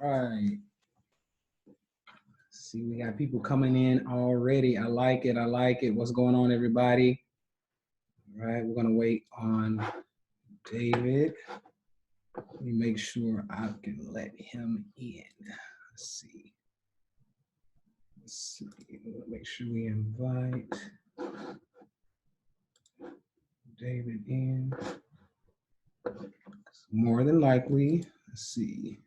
right. See, we got people coming in already. I like it. I like it. What's going on, everybody? All right, we're gonna wait on David. Let me make sure I can let him in. Let's see. Let's see. Make sure we invite David in. More than likely. Let's see.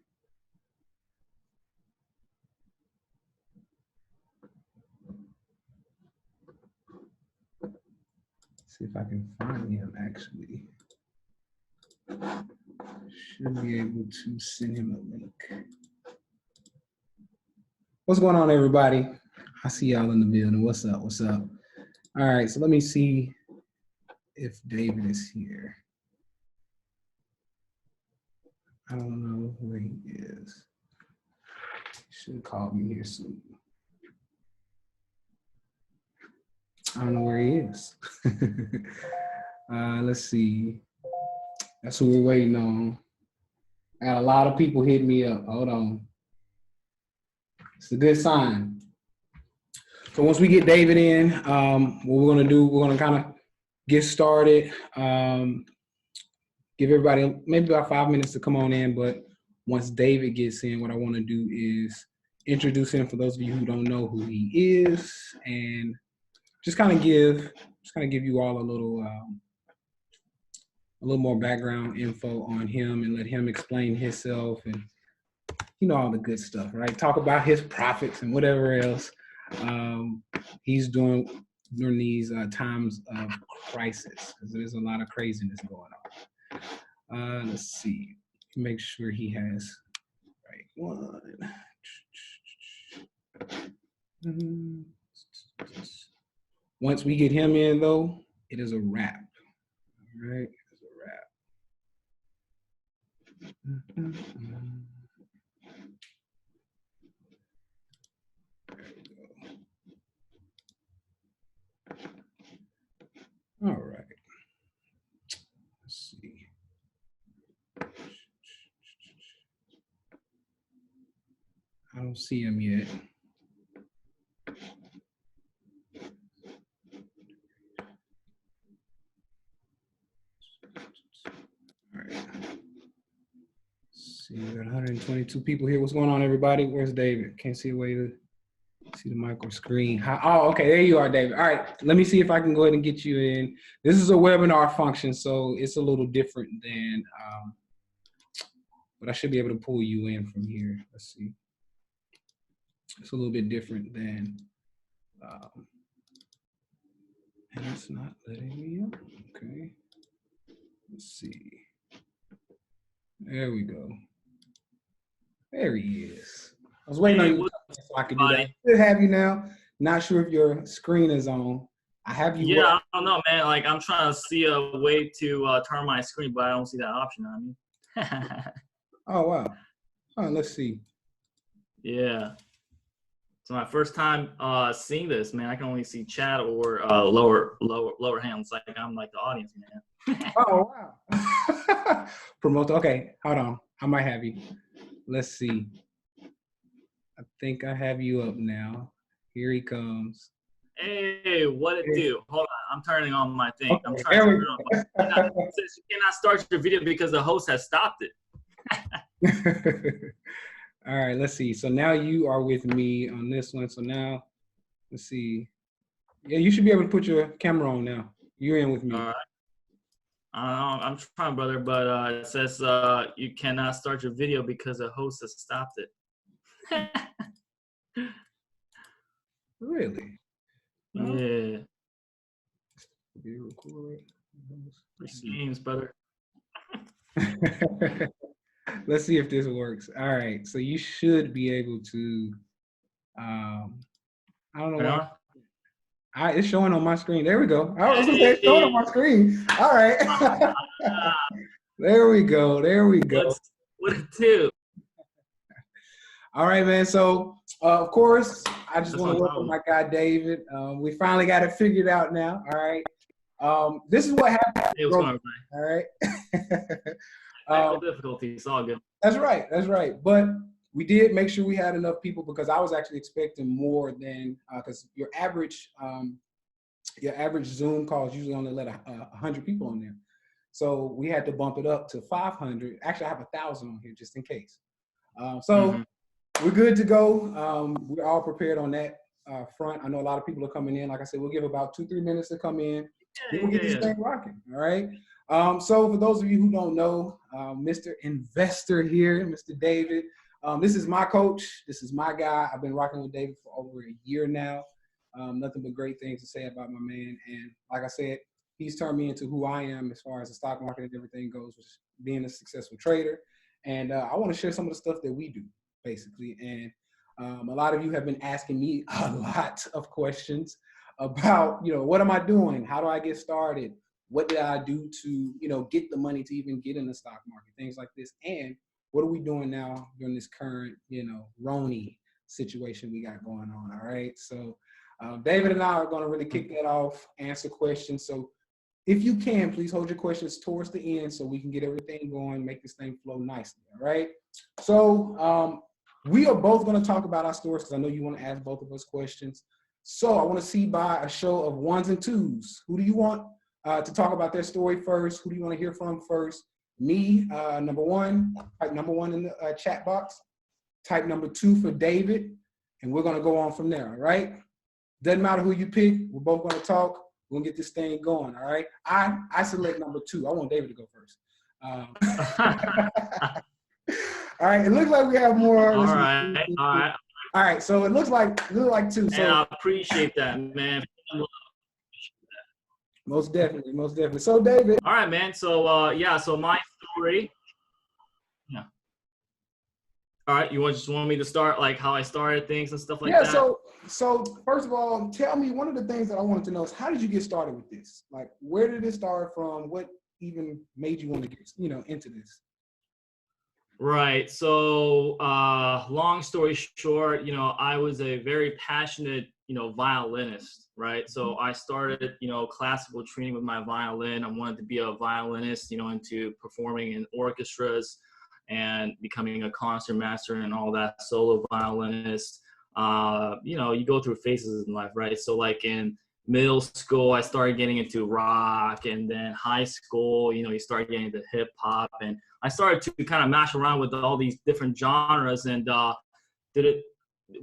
See if I can find him actually. Should be able to send him a link. What's going on, everybody? I see y'all in the building. What's up? What's up? All right, so let me see if David is here. I don't know where he is. He should have called me here soon. I don't know where he is. Let's see. That's what we're waiting on. I got a lot of people hitting me up. Hold on. It's a good sign. So once we get David in, what we're gonna do, we're gonna kind of get started. Give everybody maybe about 5 minutes to come on in, but once David gets in, what I wanna do is introduce him for those of you who don't know who he is, and just kind of give you all a little more background info on him and let him explain himself and you know all the good stuff, right? Talk about his profits and whatever else he's doing during these times of crisis, because there's a lot of craziness going on. Let's see, make sure he has right one. Once we get him in, though, it is a wrap. All right, it's a wrap. There we go. All right. Let's see. I don't see him yet. All right. See, we got 122 people here. What's going on, everybody? Where's David? Can't see a way to see the micro screen. Oh, okay, there you are, David. All right, let me see if I can go ahead and get you in. This is a webinar function, so it's a little different than, but I should be able to pull you in from here. Let's see. It's a little bit different than, and it's not letting me up. Okay, let's see. There we go. There he is. I was waiting on you so I could do that. Good to have you now. Not sure if your screen is on. I have you. Yeah, I don't know, man. Like I'm trying to see a way to turn my screen, but I don't see that option on me. Oh wow. Let's see. Yeah. It's my first time seeing this, man. I can only see chat or lower hands. Like I'm like the audience, man. Oh wow. Promote. Okay, hold on. I might have you. Let's see. I think I have you up now. Here he comes. Hey, what it do? Hold on, I'm turning on my thing. Okay, I'm trying to turn it on. It says you cannot start your video because the host has stopped it. All right, let's see. So now you are with me on this one. So now, let's see. Yeah, you should be able to put your camera on now. You're in with me. All right. I'm trying, brother, but it says you cannot start your video because the host has stopped it. Really? No? Yeah. Be recorded. Games, brother. Let's see if this works. All right, so you should be able to. I don't know why. It's showing on my screen. There we go. I was gonna say it's showing on my screen. All right. There we go. There we go. What it do? All right, man. So, of course, I just want to welcome my guy, David. We finally got it figured out now. All right. This is what happened. Hey, what's going on, all right. Technical difficulties. It's all good. That's right. That's right. But we did make sure we had enough people because I was actually expecting more than, because your average Zoom calls usually only let 100 people on there. So we had to bump it up to 500. Actually, I have 1,000 on here just in case. So we're good to go. We're all prepared on that front. I know a lot of people are coming in. Like I said, we'll give about 2-3 minutes to come in. Then we'll get this thing rocking. All right. So for those of you who don't know, Mr. Investor here, Mr. David, this is my coach. This is my guy. I've been rocking with David for over a year now. Nothing but great things to say about my man. And like I said, he's turned me into who I am as far as the stock market and everything goes, which is being a successful trader. And I want to share some of the stuff that we do, basically. And a lot of you have been asking me a lot of questions about, what am I doing? How do I get started? What did I do to, get the money to even get in the stock market? Things like this. And what are we doing now during this current, Roni situation we got going on? All right. So David and I are going to really kick that off, answer questions. So if you can, please hold your questions towards the end so we can get everything going, make this thing flow nicely. All right. So we are both going to talk about our stories because I know you want to ask both of us questions. So I want to see by a show of ones and twos. Who do you want to talk about their story first? Who do you want to hear from first? Me, number one, type number one in the chat box. Type number two for David. And we're going to go on from there. All right. Doesn't matter who you pick. We're both going to talk. We're going to get this thing going. All right. I select number two. I want David to go first. All right. It looks like we have more. All right. All right. So it looks like two. So I appreciate that, man. Most definitely. Most definitely. So David. All right, man. So so my story. Yeah. All right. You just want me to start like how I started things and stuff like that? Yeah. So first of all, tell me, one of the things that I wanted to know is how did you get started with this? Like, where did it start from? What even made you want to get, into this? Right. So long story short, I was a very passionate, violinist, right? So I started, classical training with my violin. I wanted to be a violinist, into performing in orchestras and becoming a concert master and all that, solo violinist. You go through phases in life, right? So like in middle school, I started getting into rock, and then high school, you start getting into hip hop, and I started to kind of mash around with all these different genres, and did it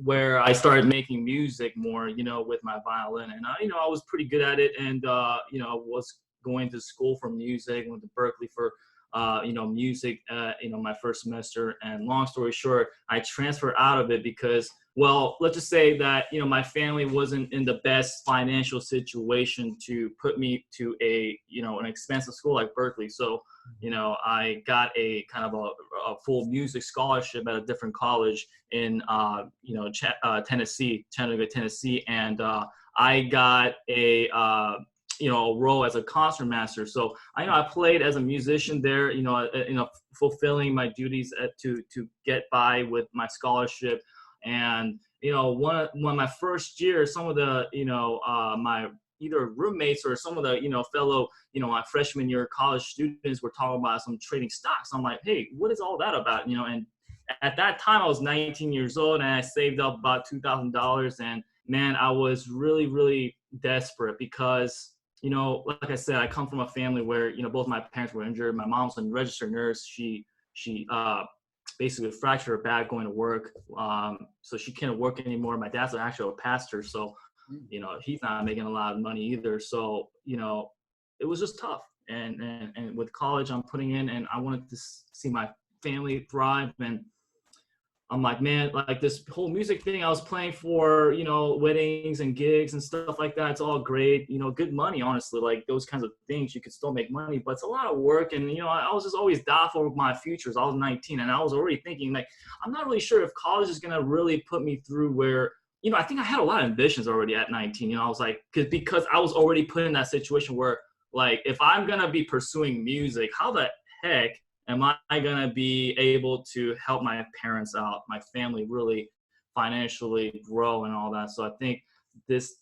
where I started making music more, with my violin, and I was pretty good at it, and was going to school for music, went to Berkeley for music, my first semester, and long story short, I transferred out of it because, well, let's just say that, my family wasn't in the best financial situation to put me to an expensive school like Berkeley. So, I got a kind of a full music scholarship at a different college in, Tennessee, Chattanooga, Tennessee. And I got a role as a concert master. So I played as a musician there, fulfilling my duties to get by with my scholarship. And one of my first year, some of the my either roommates or some of the fellow my freshman year college students were talking about some trading stocks. I'm like, hey, what is all that about? And at that time I was 19 years old, and I saved up about $2,000. And man, I was really, really desperate because like I said, I come from a family where both my parents were injured. My mom's a registered nurse. She basically fractured her back going to work, so she can't work anymore. My dad's actually a pastor, so he's not making a lot of money either. So it was just tough. And with college, I'm putting in, and I wanted to see my family thrive. And I'm like, man, like this whole music thing I was playing for, weddings and gigs and stuff like that. It's all great, good money, honestly, like those kinds of things, you could still make money, but it's a lot of work. And, I was just always doubtful of my futures. I was 19, and I was already thinking, like, I'm not really sure if college is going to really put me through where, I think I had a lot of ambitions already at 19. I was like, because I was already put in that situation where, like, if I'm going to be pursuing music, how the heck am I going to be able to help my parents out, my family really financially grow and all that? So I think this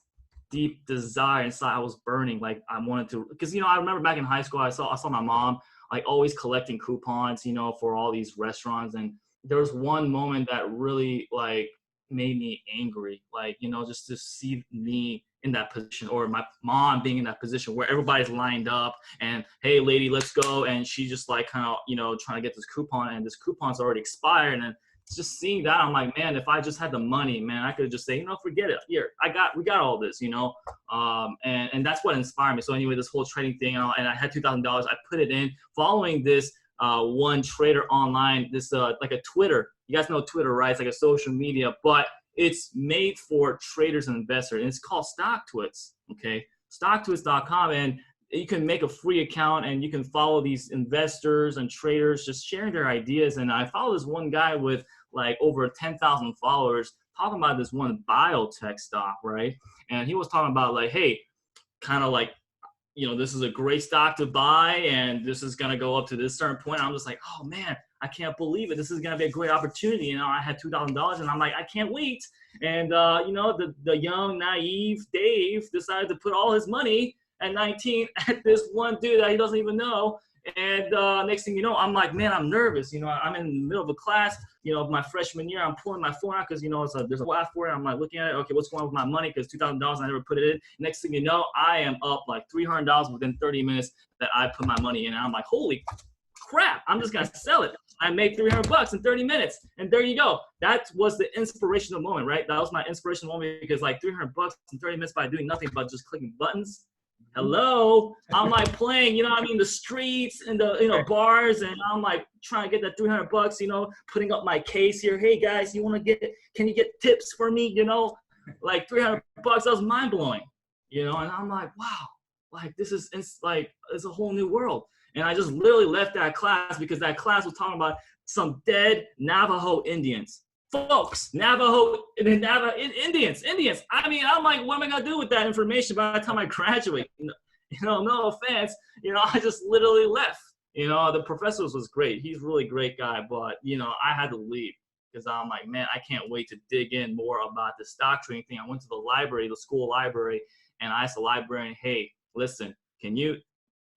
deep desire inside, I was burning, like I wanted to, because, I remember back in high school, I saw my mom like always collecting coupons, for all these restaurants. And there was one moment that really like made me angry, like, you know, just to see me in that position, or my mom being in that position where everybody's lined up and, hey lady, let's go, and she just like kind of, you know, trying to get this coupon, and this coupon's already expired. And just seeing that, I'm like, man, if I just had the money, man, I could just say, you know, forget it, here, we got all this, you know. And that's what inspired me. So anyway, this whole trading thing, and I had $2,000. I put it in following this one trader online, this like a Twitter. You guys know Twitter, right? It's like a social media, but it's made for traders and investors, and it's called StockTwits. Okay, StockTwits.com, and you can make a free account, and you can follow these investors and traders just sharing their ideas. And I follow this one guy with like over 10,000 followers talking about this one biotech stock, right? And he was talking about like, hey, kind of like, you know, this is a great stock to buy, and this is going to go up to this certain point. I'm just like, oh man, I can't believe it. This is going to be a great opportunity. You know, I had $2,000, and I'm like, I can't wait. And, you know, the young, naive Dave decided to put all his money at 19 at this one dude that he doesn't even know. And next thing you know, I'm like, man, I'm nervous. You know, I'm in the middle of a class, you know, my freshman year. I'm pulling my phone out because, you know, there's a class for it. I'm like looking at it. Okay, what's going on with my money? Because $2,000, I never put it in. Next thing you know, I am up like $300 within 30 minutes that I put my money in. And I'm like, holy crap, I'm just going to sell it. I made $300 in 30 minutes. And there you go. That was the inspirational moment, right? That was my inspirational moment, because like $300 in 30 minutes by doing nothing but just clicking buttons. Hello, I'm like playing, you know what I mean, the streets and the, you know, bars, and I'm like trying to get that $300, you know, putting up my case here. Hey guys, you want to can you get tips for me? You know, like $300, that was mind blowing, you know. And I'm like, wow, like this is like, it's a whole new world. And I just literally left that class because that class was talking about some dead Navajo Indians. Folks, Indians. I mean, I'm like, what am I gonna do with that information by the time I graduate? You know, no offense. You know, I just literally left. You know, the professor was great. He's a really great guy, but you know, I had to leave because I'm like, man, I can't wait to dig in more about the stock trading thing. I went to the library, the school library, and I asked the librarian, hey, listen, can you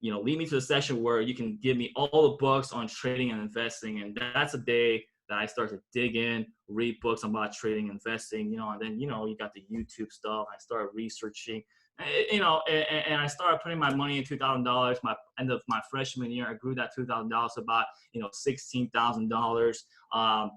know, lead me to the session where you can give me all the books on trading and investing? And that's a day that I start to dig in, read books about trading, investing, you know, and then, you know, you got the YouTube stuff. I started researching, you know, and I started putting my money in $2,000. My end of my freshman year, I grew that $2,000 to about, you know, $16,000.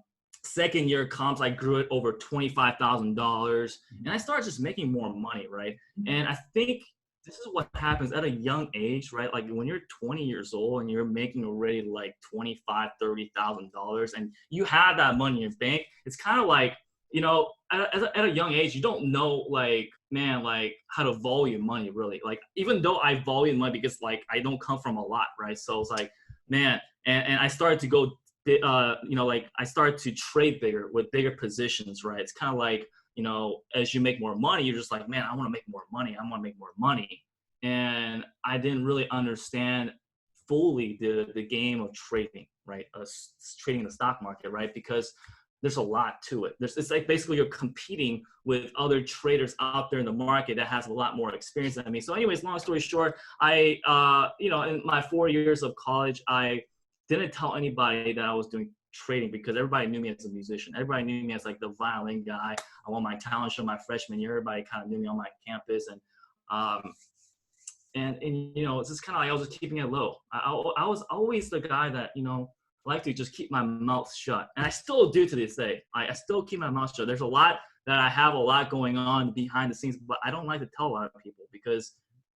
Second year comes, I grew it over $25,000, and I started just making more money, right? And I think this is what happens at a young age, right? Like when you're 20 years old and you're making already like $25,000, $30,000, and you have that money in your bank, it's kind of like, you know, at a young age, you don't know, like, man, like how to volume money really. Like, even though I volume money because like I don't come from a lot, right? So it's like, man, and I started to go, you know, like I started to trade bigger with bigger positions, right? It's kind of like, you know, as you make more money, you're just like, man, I want to make more money. I want to make more money. And I didn't really understand fully the game of trading, right? Trading the stock market, right? Because there's a lot to it. It's like basically you're competing with other traders out there in the market that has a lot more experience than me. So anyways, long story short, I, you know, in my 4 years of college, I didn't tell anybody that I was doing trading because everybody knew me as a musician. Everybody knew me as like the violin guy. I won my talent show my freshman year. Everybody kind of knew me on my campus, and you know, it's just kind of like I was just keeping it low. I was always the guy that, you know, like to just keep my mouth shut, and I still do to this day. I still keep my mouth shut. There's a lot that I have a lot going on behind the scenes, but I don't like to tell a lot of people because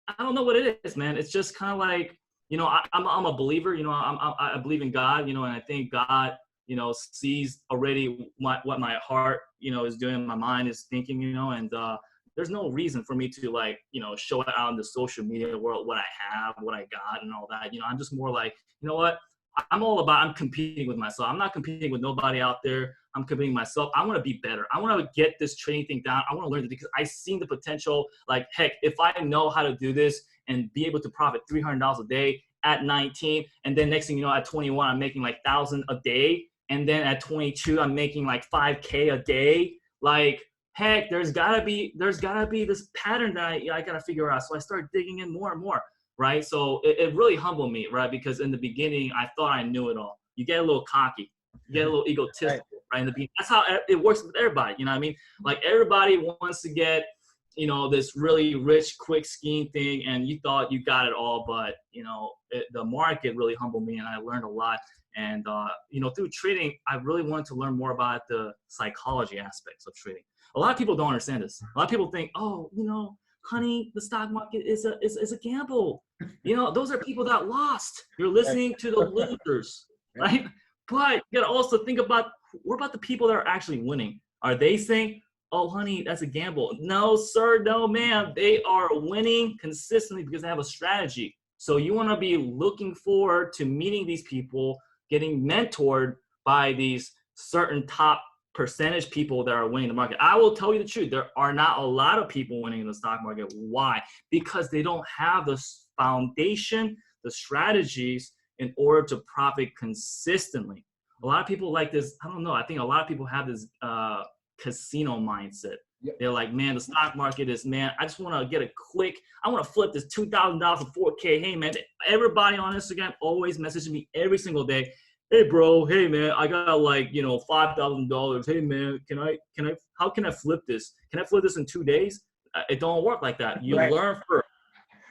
I don't know what it is, man. It's just kind of like, you know, I'm a believer. You know, I believe in God. You know, and I think God, you know, sees already what my heart, you know, is doing, my mind is thinking, you know, and there's no reason for me to like, you know, show it out in the social media world, what I have, what I got and all that. You know, I'm just more like, you know what, I'm competing with myself. I'm not competing with nobody out there. I'm competing myself. I want to be better. I want to get this trading thing down. I want to learn it because I've seen the potential. Like, heck, if I know how to do this and be able to profit $300 a day at 19, and then next thing you know, at 21, I'm making like 1,000 a day. And then at 22, I'm making like 5K a day. Like, heck, there's gotta be this pattern that I gotta figure out. So I started digging in more and more, right? So it really humbled me, right? Because in the beginning, I thought I knew it all. You get a little cocky. You get a little egotistical, right? In the beginning. That's how it works with everybody. You know what I mean? Like everybody wants to get, this really rich, quick scheme thing, and you thought you got it all, but the market really humbled me, and I learned a lot. And through trading, I really wanted to learn more about the psychology aspects of trading. A lot of people don't understand this. A lot of people think, oh, honey, the stock market is a gamble. Those are people that lost. You're listening to the losers, right? But you gotta also think about, what about the people that are actually winning? Are they saying, oh, honey, that's a gamble? No, sir, no, ma'am. They are winning consistently because they have a strategy. So you want to be looking forward to meeting these people, getting mentored by these certain top percentage people that are winning the market. I will tell you the truth. There are not a lot of people winning in the stock market. Why? Because they don't have the foundation, the strategies in order to profit consistently. A lot of people like this. I don't know. I think a lot of people have this casino mindset. Yep. They're like, man, the stock market is, man, I just want to get a quick, I want to flip this $2,000 for $4K. Hey, man, everybody on Instagram always messaging me every single day. Hey, bro, hey, man, I got like, $5,000. Hey, man, how can I flip this? Can I flip this in 2 days? It don't work like that. You learn first.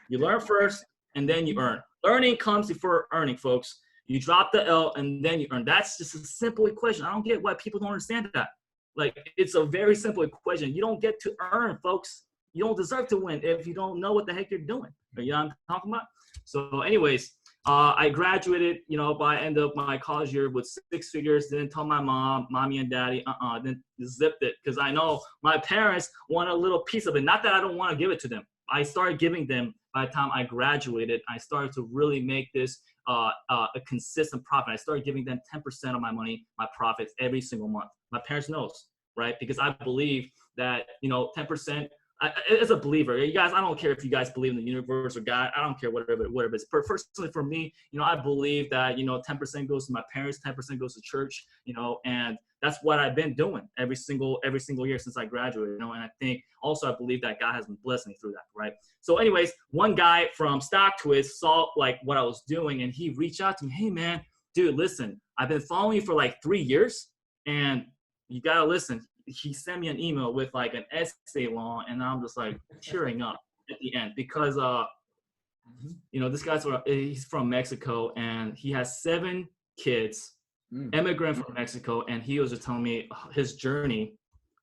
You learn first, and then you earn. Learning comes before earning, folks. You drop the L, and then you earn. That's just a simple equation. I don't get why people don't understand that. Like, it's a very simple equation. You don't get to earn, folks. You don't deserve to win if you don't know what the heck you're doing. You know what I'm talking about? So anyways, I graduated, by end of my college year with 6 figures. Didn't tell my mommy and daddy, then zipped it, because I know my parents want a little piece of it. Not that I don't want to give it to them. I started giving them by the time I graduated. I started to really make this a consistent profit. I started giving them 10% of my money, my profits, every single month. My parents knows, right? Because I believe that, 10%, as a believer, you guys, I don't care if you guys believe in the universe or God. I don't care whatever it is. Personally, for me, I believe that, 10% goes to my parents, 10% goes to church, and that's what I've been doing every single year since I graduated, and I think also I believe that God has been blessing me through that, right? So anyways, one guy from StockTwist saw like what I was doing, and he reached out to me. Hey, man, dude, listen, I've been following you for like 3 years, and you got to listen. He sent me an email with like an essay long, and I'm just like tearing up at the end because, this he's from Mexico, and he has 7 kids, immigrant from Mexico, and he was just telling me his journey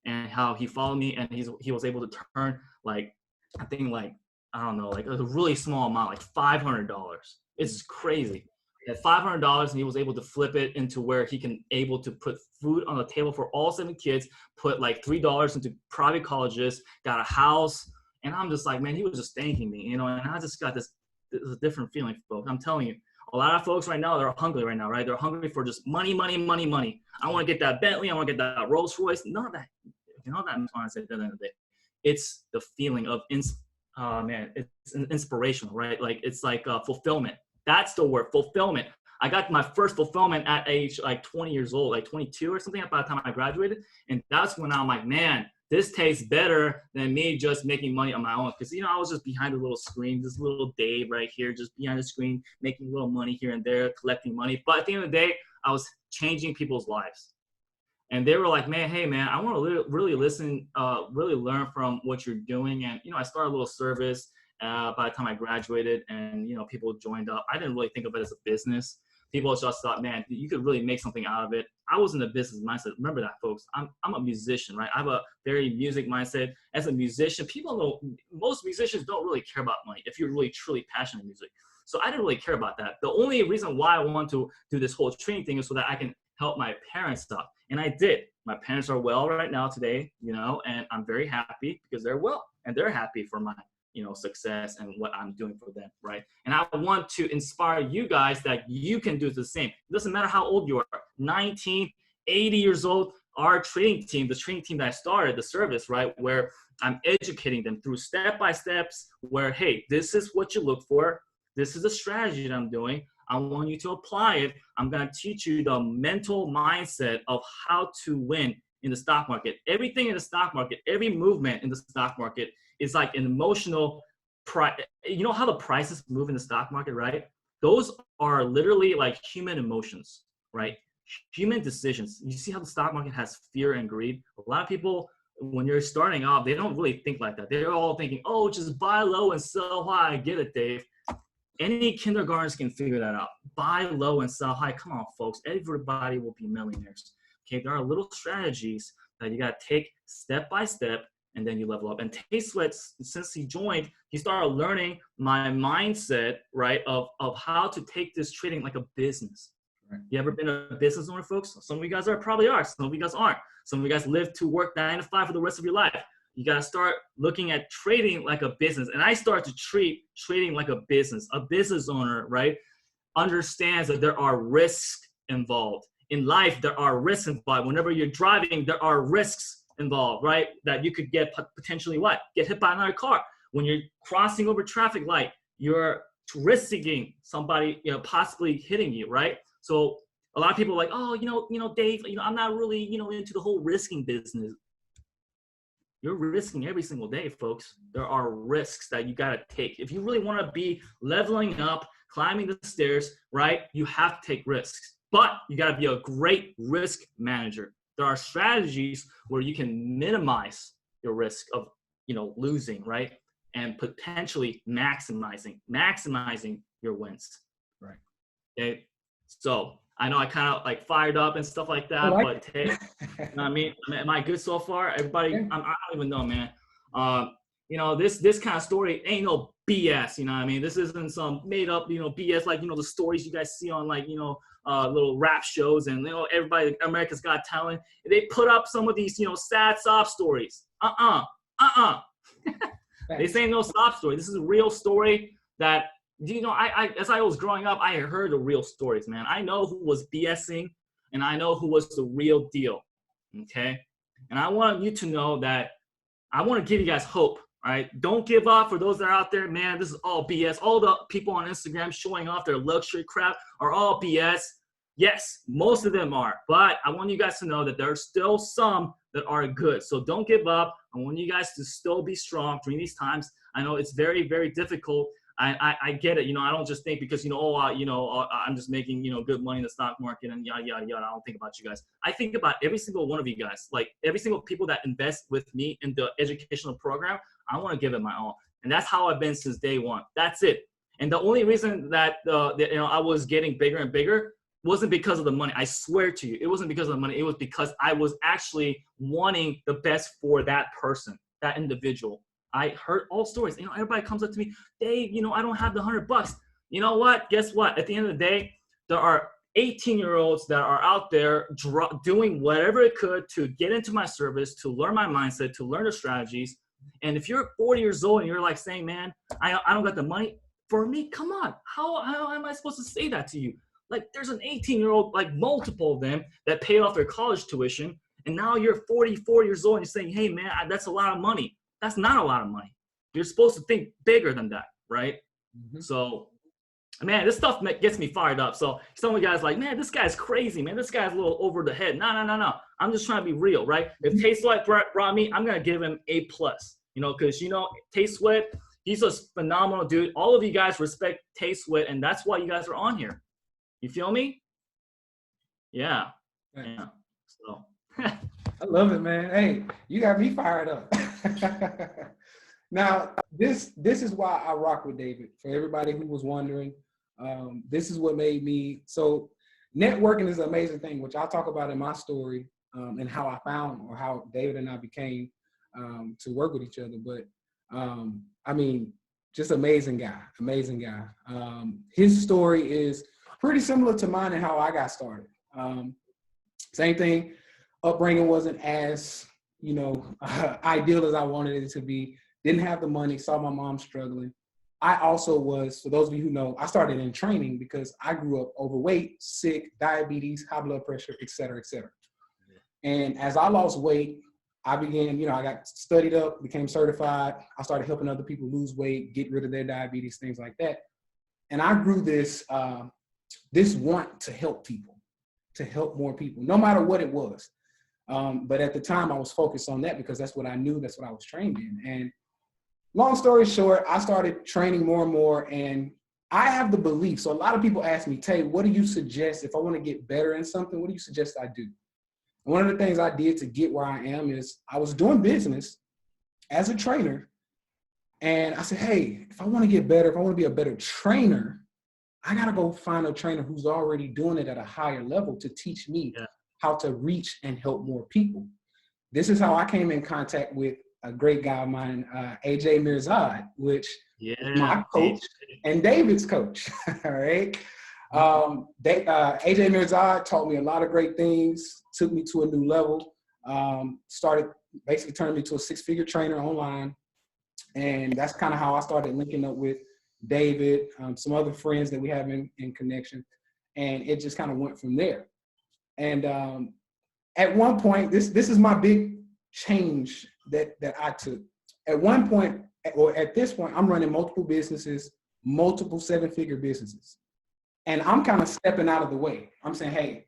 and how he followed me, and he was able to turn like, I think like, I don't know, like a really small amount, like $500. It's crazy. At $500, and he was able to flip it into where he can able to put food on the table for all 7 kids, put like $3 into private colleges, got a house, and I'm just like, man, he was just thanking me, and I just got this a different feeling, folks. I'm telling you, a lot of folks right now, they're hungry right now, right? They're hungry for just money, money, money, money. I want to get that Bentley. I want to get that Rolls Royce. None of that. That honestly, at the end of the day, it's the feeling of it's inspirational, right? Like it's like fulfillment. That's the word, fulfillment. I got my first fulfillment at age like 20 years old, like 22 or something by the time I graduated. And that's when I'm like, man, this tastes better than me just making money on my own. Because, I was just behind a little screen, this little Dave right here, just behind the screen, making a little money here and there, collecting money. But at the end of the day, I was changing people's lives. And they were like, man, hey, man, I want to really listen, really learn from what you're doing. And, I started a little service by the time I graduated, and, people joined up. I didn't really think of it as a business. People just thought, man, you could really make something out of it. I was in a business mindset. Remember that, folks. I'm a musician, right? I have a very music mindset. As a musician, people know most musicians don't really care about money if you're really, truly passionate in music. So I didn't really care about that. The only reason why I want to do this whole training thing is so that I can help my parents out. And I did. My parents are well right now today, and I'm very happy because they're well and they're happy for my success and what I'm doing for them, right? And I want to inspire you guys that you can do the same. It doesn't matter how old you are, 19, 80 years old, our training team, the training team that I started, the service, right, where I'm educating them through step-by-steps where, hey, this is what you look for. This is a strategy that I'm doing. I want you to apply it. I'm going to teach you the mental mindset of how to win in the stock market. Everything in the stock market, every movement in the stock market is like an emotional price. You know how the prices move in the stock market, right? Those are literally like human emotions, right? human decisions. You see how the stock market has fear and greed? A lot of people, when you're starting off, they don't really think like that. They're all thinking, oh, just buy low and sell high. I get it, Dave. Any kindergartners can figure that out. Buy low and sell high. Come on, folks. Everybody will be millionaires. Okay, there are little strategies that you got to take step by step, and then you level up. And Sweat, since he joined, he started learning my mindset, right, of how to take this trading like a business. Right. You ever been a business owner, folks? Some of you guys probably are. Some of you guys aren't. Some of you guys live to work 9 to 5 for the rest of your life. You got to start looking at trading like a business. And I started to treat trading like a business. A business owner, right, understands that there are risks involved. In life, there are risks involved. Whenever you're driving, there are risks involved, right? That you could get potentially what? Get hit by another car. When you're crossing over traffic light, you're risking somebody, possibly hitting you, right? So a lot of people are like, oh, Dave, I'm not really, into the whole risking business. You're risking every single day, folks. There are risks that you got to take. If you really want to be leveling up, climbing the stairs, right, you have to take risks. But you got to be a great risk manager. There are strategies where you can minimize your risk of, losing, right, and potentially maximizing your wins. Right. Okay. So I know I kind of like fired up and stuff like that, but hey, you know what I mean? Am I good so far? Everybody, yeah. I don't even know, man. This kind of story ain't no BS, you know what I mean? This isn't some made up, BS, like, the stories you guys see on like, little rap shows and, everybody, America's Got Talent. They put up some of these, sad sob stories. This ain't no sob story. This is a real story that, I as I was growing up, I heard the real stories, man. I know who was BSing and I know who was the real deal, okay? And I want you to know that I want to give you guys hope, all right? Don't give up. For those that are out there, man, this is all BS. All the people on Instagram showing off their luxury crap are all BS. Yes, most of them are, but I want you guys to know that there are still some that are good. So don't give up. I want you guys to still be strong during these times. I know it's very, very difficult. I get it. I don't just think because, I'm just making, good money in the stock market and yada, yada, yada. I don't think about you guys. I think about every single one of you guys, like every single people that invest with me in the educational program. I want to give it my all. And that's how I've been since day one. That's it. And the only reason that, I was getting bigger and bigger wasn't because of the money. I swear to you, it wasn't because of the money. It was because I was actually wanting the best for that person, that individual. I heard all stories. Everybody comes up to me, Dave, I don't have the $100. You know what? Guess what? At the end of the day, there are 18-year-olds that are out there doing whatever it could to get into my service, to learn my mindset, to learn the strategies. And if you're 40 years old and you're like saying, man, I don't got the money, for me, come on. How am I supposed to say that to you? Like there's an 18-year-old, like multiple of them that paid off their college tuition. And now you're 44 years old and you're saying, hey, man, that's a lot of money. That's not a lot of money. You're supposed to think bigger than that, right? Mm-hmm. So, man, this stuff gets me fired up. So some of you guys are like, man, this guy's crazy, man. This guy's a little over the head. No. I'm just trying to be real, right? If Tay Sweat brought me, I'm going to give him A+, because, Tay Sweat, he's a phenomenal dude. All of you guys respect Tay Sweat, and that's why you guys are on here. You feel me? Yeah. Thanks. Yeah. So. I love it, man. Hey, you got me fired up. Now, this is why I rock with David. For everybody who was wondering, this is what made me. So networking is an amazing thing, which I'll talk about in my story and how I found or how David and I became to work with each other. But just amazing guy. His story is pretty similar to mine and how I got started. Same thing. Upbringing wasn't as, ideal as I wanted it to be. Didn't have the money, saw my mom struggling. I also was, for those of you who know, I started in training because I grew up overweight, sick, diabetes, high blood pressure, et cetera, et cetera. Yeah. And as I lost weight, I began, I got studied up, became certified. I started helping other people lose weight, get rid of their diabetes, things like that. And I grew this want to help people, to help more people, no matter what it was. But at the time I was focused on that because that's what I knew, that's what I was trained in. And long story short, I started training more and more, and I have the belief. So a lot of people ask me, Tay, what do you suggest if I want to get better in something? What do you suggest I do? And one of the things I did to get where I am is I was doing business as a trainer. And I said, hey, if I want to get better, if I want to be a better trainer, I got to go find a trainer who's already doing it at a higher level to teach me how to reach and help more people. This is how I came in contact with a great guy of mine, AJ Mirzad, which is my coach and David's coach. All right. AJ Mirzad taught me a lot of great things, took me to a new level, started basically turning me to a six-figure trainer online. And that's kind of how I started linking up with David, some other friends that we have in connection. And it just kind of went from there. And at one point, this is my big change that I took. At one point, or at this point, I'm running multiple businesses, multiple seven-figure businesses. And I'm kind of stepping out of the way. I'm saying, hey,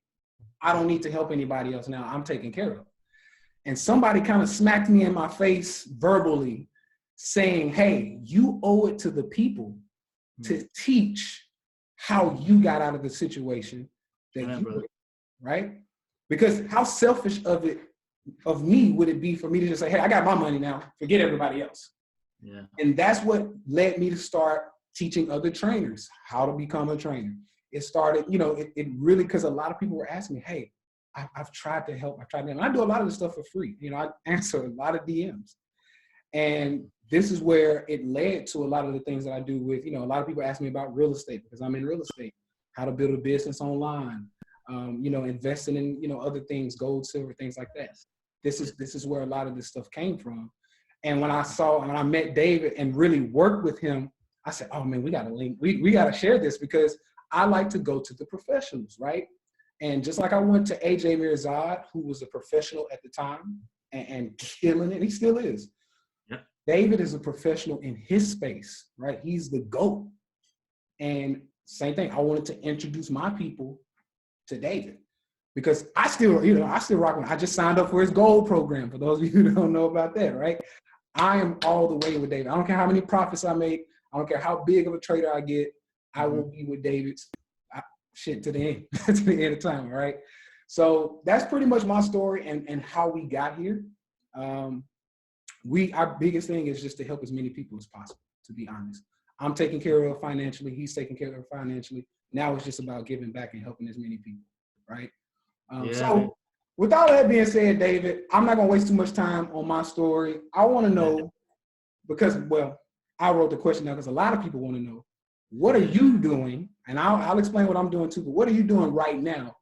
I don't need to help anybody else now. I'm taken care of. And somebody kind of smacked me in my face verbally saying, hey, you owe it to the people to teach how you got out of the situation that you were in, right? Because how selfish of me would it be for me to just say, hey, I got my money now, forget everybody else. Yeah. And that's what led me to start teaching other trainers how to become a trainer. It started, it really, because a lot of people were asking me, hey, I've tried to help. And I do a lot of this stuff for free. I answer a lot of DMs. And this is where it led to a lot of the things that I do with, a lot of people ask me about real estate because I'm in real estate, how to build a business online, investing in, other things, gold, silver, things like that. This is where a lot of this stuff came from. And when I met David and really worked with him, I said, oh man, we got to link. We got to share this because I like to go to the professionals, right? And just like I went to AJ Mirzad, who was a professional at the time and killing it, he still is. Yep. David is a professional in his space, right? He's the GOAT. And same thing, I wanted to introduce my people to David because I still rock with him. I just signed up for his gold program. For those of you who don't know about that, right? I am all the way with David. I don't care how many profits I make. I don't care how big of a trader I get. I will be with David's shit to the end, to the end of time, all right? So that's pretty much my story and how we got here. Our biggest thing is just to help as many people as possible, to be honest. I'm taking care of financially. He's taking care of financially. Now it's just about giving back and helping as many people, right? So with all that being said, David, I'm not going to waste too much time on my story. I want to know because, I wrote the question now because a lot of people want to know, what are you doing? And I'll explain what I'm doing too, but what are you doing right now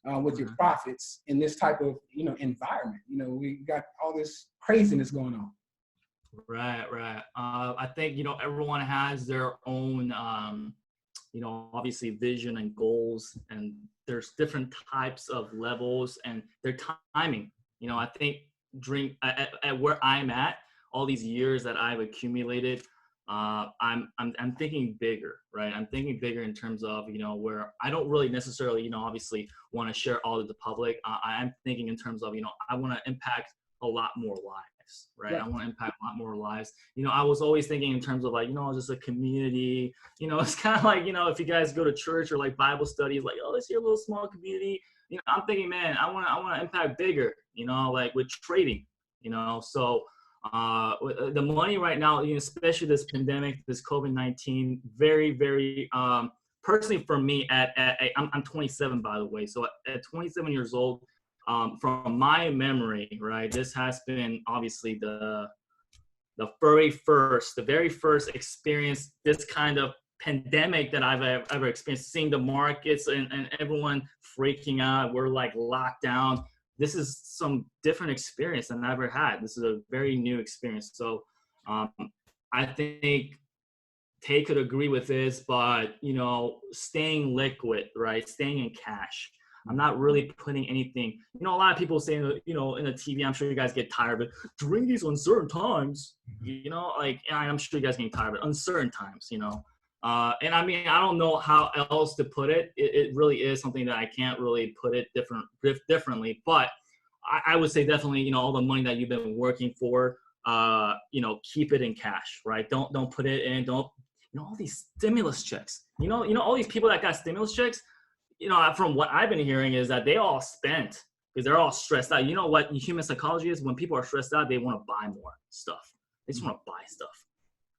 with your profits in this type of, environment? We got all this craziness going on. Right. I think, everyone has their own, obviously vision and goals, and there's different types of levels and their timing. I think at where I'm at, all these years that I've accumulated, I'm thinking bigger, right? I'm thinking bigger in terms of, where I don't really necessarily, obviously want to share all to the public. I'm thinking in terms of, I want to impact a lot more lives, right? I want to impact a lot more lives. I was always thinking in terms of like, just a community, it's kind of like, if you guys go to church or like Bible studies, like, oh, this is your little small community. I'm thinking, man, I want to impact bigger, like with trading, so the money right now, especially this pandemic, this COVID-19, very, very, personally for me I'm 27, by the way. So at 27 years old, from my memory, right, this has been obviously the very first experience, this kind of pandemic that I've ever experienced, seeing the markets and everyone freaking out. We're like locked down. This is some different experience than I've ever had. This is a very new experience. So I think Tay could agree with this, but, staying liquid, right? Staying in cash. I'm not really putting anything, a lot of people say, in the TV, I'm sure you guys get tired of it. During these uncertain times, I'm sure you guys get tired of it. Uncertain times, and I mean, I don't know how else to put it. It really is something that I can't really put it differently. But I would say definitely, all the money that you've been working for, keep it in cash, right? Don't put it in. Don't all these stimulus checks, all these people that got stimulus checks, from what I've been hearing is that they all spent because they're all stressed out. You know what human psychology is? When people are stressed out, they want to buy more stuff. They just want to buy stuff.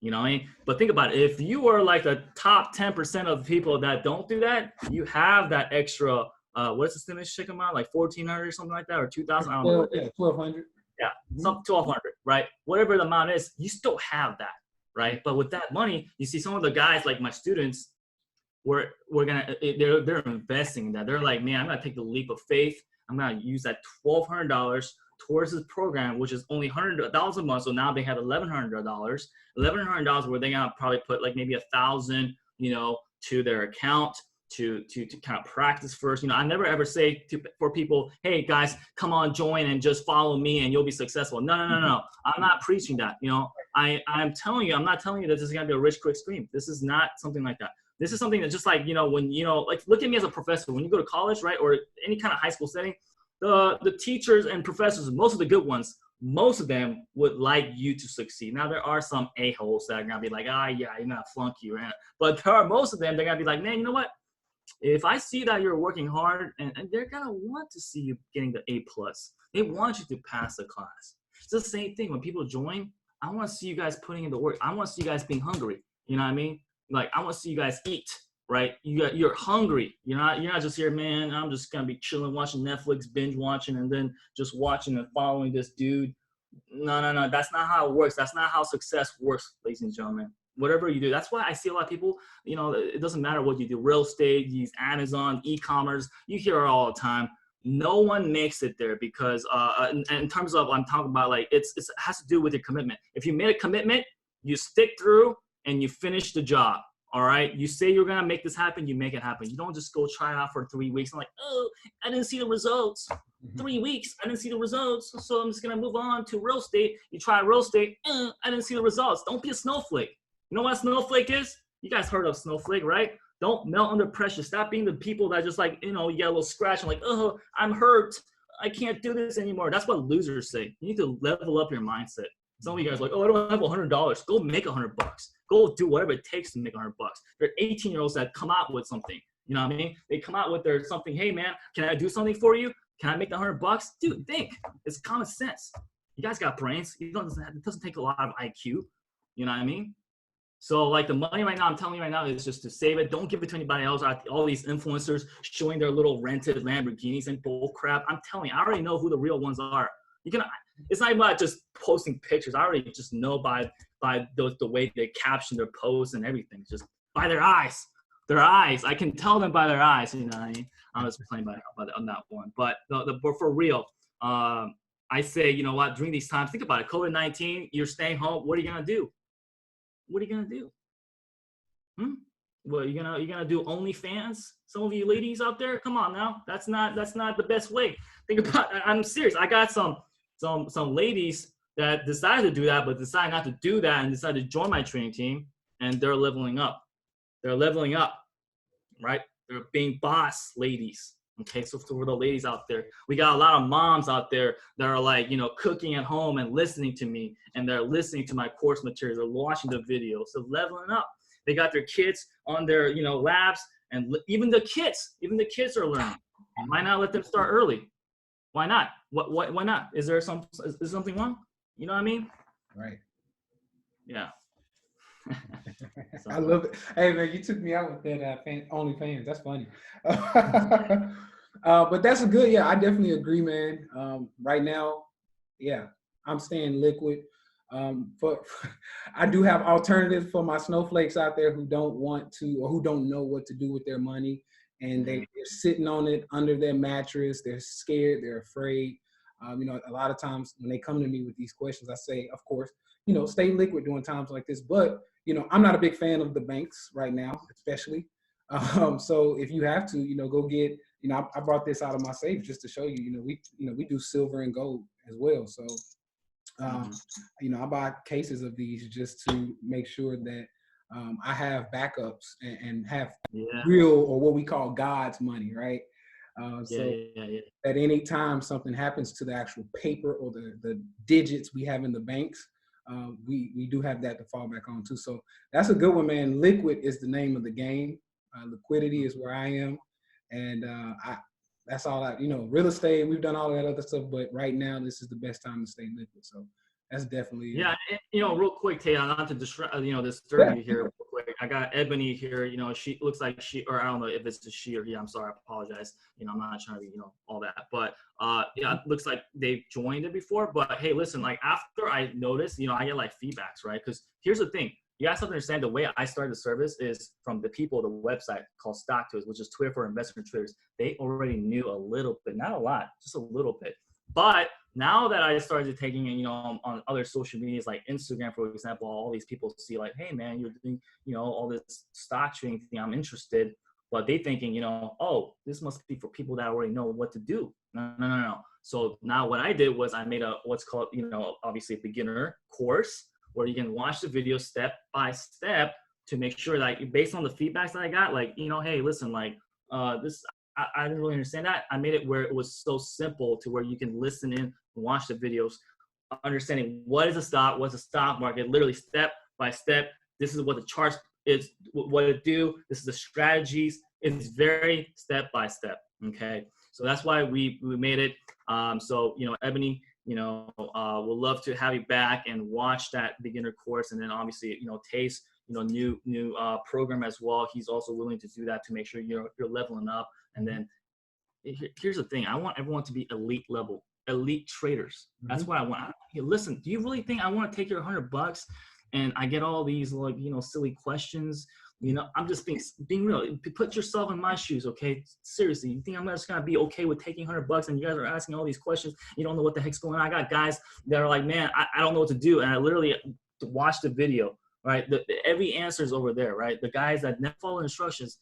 You know what I mean? But think about it. If you are like the top 10% of the people that don't do that, you have that extra, what's the stimulus check amount? Like 1,400 or something like that, or 2,000? I don't know. Yeah, 1,200. Yeah, some 1,200, right? Whatever the amount is, you still have that, right? But with that money, you see some of the guys, like my students, they're investing in that. They're like, man, I'm gonna take the leap of faith. I'm gonna use that $1,200 towards this program, which is only $100 a month. So now they have $1,100 where they're gonna probably put like maybe 1,000, to their account to kind of practice first. I never ever say for people, hey guys, come on, join and just follow me and you'll be successful. No. I'm not preaching that. I'm telling you, I'm not telling you that this is gonna be a rich quick scheme. This is not something like that. This is something that's just like, when, like look at me as a professor, when you go to college, right? Or any kind of high school setting, the teachers and professors, most of the good ones, most of them would like you to succeed. Now, there are some a-holes that are going to be like, yeah, you're going to flunk you. Right? But there are most of them, they're going to be like, man, you know what? If I see that you're working hard, and they're going to want to see you getting the A+. They want you to pass the class. It's the same thing. When people join, I want to see you guys putting in the work. I want to see you guys being hungry. You know what I mean? Like, I want to see you guys eat, right? You're hungry. You're not just here, man, I'm just going to be chilling, watching Netflix, binge watching, and then just watching and following this dude. No. That's not how it works. That's not how success works, ladies and gentlemen. Whatever you do. That's why I see a lot of people, it doesn't matter what you do. Real estate, you use Amazon, e-commerce. You hear it all the time. No one makes it there because in terms of, I'm talking about like, it has to do with your commitment. If you made a commitment, you stick through and you finish the job. All right. You say you're going to make this happen. You make it happen. You don't just go try it out for 3 weeks. I'm like, oh, I didn't see the results. 3 weeks. I didn't see the results. So I'm just going to move on to real estate. You try real estate. I didn't see the results. Don't be a snowflake. You know what a snowflake is? You guys heard of snowflake, right? Don't melt under pressure. Stop being the people that just like, you get a little scratch and like, oh, I'm hurt. I can't do this anymore. That's what losers say. You need to level up your mindset. Some of you guys are like, oh, I don't have $100. Go make $100. Go do whatever it takes to make $100. There are 18-year-olds that come out with something. You know what I mean? They come out with their something. Hey, man, can I do something for you? Can I make the $100? Dude, think. It's common sense. You guys got brains. It doesn't take a lot of IQ. You know what I mean? So like the money right now, I'm telling you right now, is just to save it. Don't give it to anybody else. All these influencers showing their little rented Lamborghinis and bull crap. I'm telling you, I already know who the real ones are. It's not about just posting pictures. I already just know by the way they caption their posts and everything. Just by their eyes. I can tell them by their eyes. You know what I mean? I'm just playing on that one. But but for real, I say, you know what? During these times, think about it. COVID-19, you're staying home. What are you gonna do? What are you gonna do? Well, you're gonna do OnlyFans? Some of you ladies out there, come on now. That's not the best way. Think about. I'm serious. I got some ladies that decided to do that, but decided not to do that and decided to join my training team, and they're leveling up. They're leveling up, right? They're being boss ladies. Okay, so for the ladies out there, we got a lot of moms out there that are like, cooking at home and listening to me, and they're listening to my course materials, they're watching the videos, so leveling up. They got their kids on their, labs, and even the kids are learning. Why not let them start early? Why not? Why not? Is there something wrong? You know what I mean? Right. Yeah. I love it. Hey man, you took me out with that OnlyFans. That's funny. But that's a good. Yeah, I definitely agree, man. Right now, yeah, I'm staying liquid. I do have alternatives for my snowflakes out there who don't want to or who don't know what to do with their money, and they're sitting on it under their mattress. They're scared. They're afraid. A lot of times when they come to me with these questions, I say, of course, stay liquid during times like this. But I'm not a big fan of the banks right now, especially. So if you have to, go get. I brought this out of my safe just to show you. We do silver and gold as well. So. I buy cases of these just to make sure that I have backups and have real or what we call God's money, right? So at any time something happens to the actual paper or the digits we have in the banks, we do have that to fall back on too. So that's a good one, man. Liquid is the name of the game. Liquidity is where I am, and that's all I, real estate. We've done all of that other stuff, but right now this is the best time to stay liquid. So that's definitely Yeah, and, real quick, Tay, not to disturb yeah. you here real quick. I got Ebony here. She looks like or I don't know if it's a she or he. I'm sorry, I apologize. I'm not trying to be, all that. But yeah, it looks like they've joined it before. But hey, listen, like after I noticed, I get like feedbacks, right? Because here's the thing. You guys have to understand the way I started the service is from the people, the website called Stock Tools, which is Twitter for investment traders. They already knew a little bit, not a lot, just a little bit. But now that I started taking it, on other social medias like Instagram, for example, all these people see like, hey man, you're doing, all this stock trading thing. I'm interested. But they thinking, oh, this must be for people that already know what to do. No. So now what I did was I made what's called, obviously a beginner course where you can watch the video step by step to make sure that based on the feedbacks that I got, like, hey, listen, like this, I didn't really understand that. I made it where it was so simple to where you can listen in, watch the videos, understanding what is a stock, what's a stock market, literally step by step. This is what the charts is, what it do. This is the strategies. It's very step by step. Okay, so that's why we made it. So Ebony, we'll love to have you back and watch that beginner course, and then obviously Taste, new program as well. He's also willing to do that to make sure you're leveling up. And then here's the thing. I want everyone to be elite level, elite traders. That's what I want. Hey, listen, do you really think I want to take your $100 and I get all these like, silly questions? I'm just being real. Put yourself in my shoes, okay? Seriously, you think I'm just gonna be okay with taking $100 and you guys are asking all these questions? You don't know what the heck's going on. I got guys that are like, man, I don't know what to do. And I literally watch the video, right? Every answer is over there, right? The guys that never follow instructions,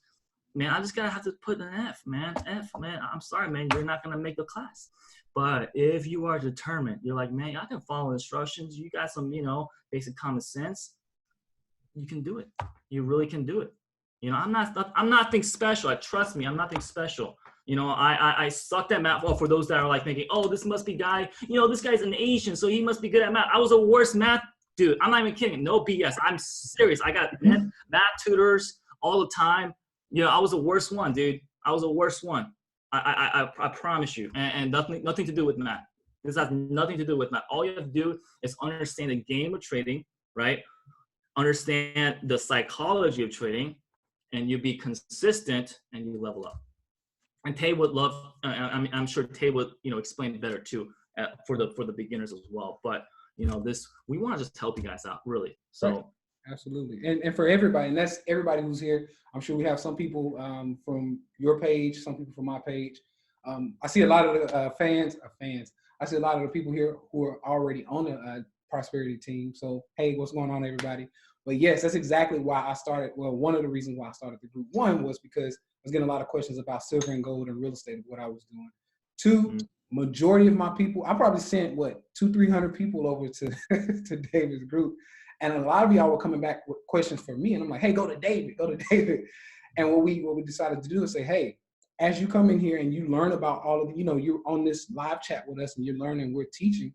man, I just gotta have to put an F, man. I'm sorry, man. You're not gonna make the class. But if you are determined, you're like, man, I can follow instructions. You got some, basic common sense. You can do it. You really can do it. I'm nothing special. Trust me, I'm nothing special. I sucked at math. Well, for those that are like thinking, oh, this must be guy, this guy's an Asian, so he must be good at math. I was the worst math dude. I'm not even kidding. No BS. I'm serious. I got math tutors all the time. I was the worst one, dude. I was the worst one. I promise you. And nothing to do with math. This has nothing to do with math. All you have to do is understand the game of trading, right? Understand the psychology of trading, and you be consistent and you level up. And Tay would love, I'm sure Tay would, explain it better too for the beginners as well. But, we want to just help you guys out, really. So. Right. Absolutely. And for everybody, and that's everybody who's here. I'm sure we have some people from your page, some people from my page. I see a lot of the fans. I see a lot of the people here who are already on the prosperity team. So, hey, what's going on, everybody? But yes, that's exactly why I started. Well, one of the reasons why I started the group. One was because I was getting a lot of questions about silver and gold and real estate, what I was doing. Two, majority of my people, I probably sent 200-300 people over to to David's group. And a lot of y'all were coming back with questions for me. And I'm like, hey, go to David. And what we decided to do is say, hey, as you come in here and you learn about all of, you're on this live chat with us and you're learning, we're teaching.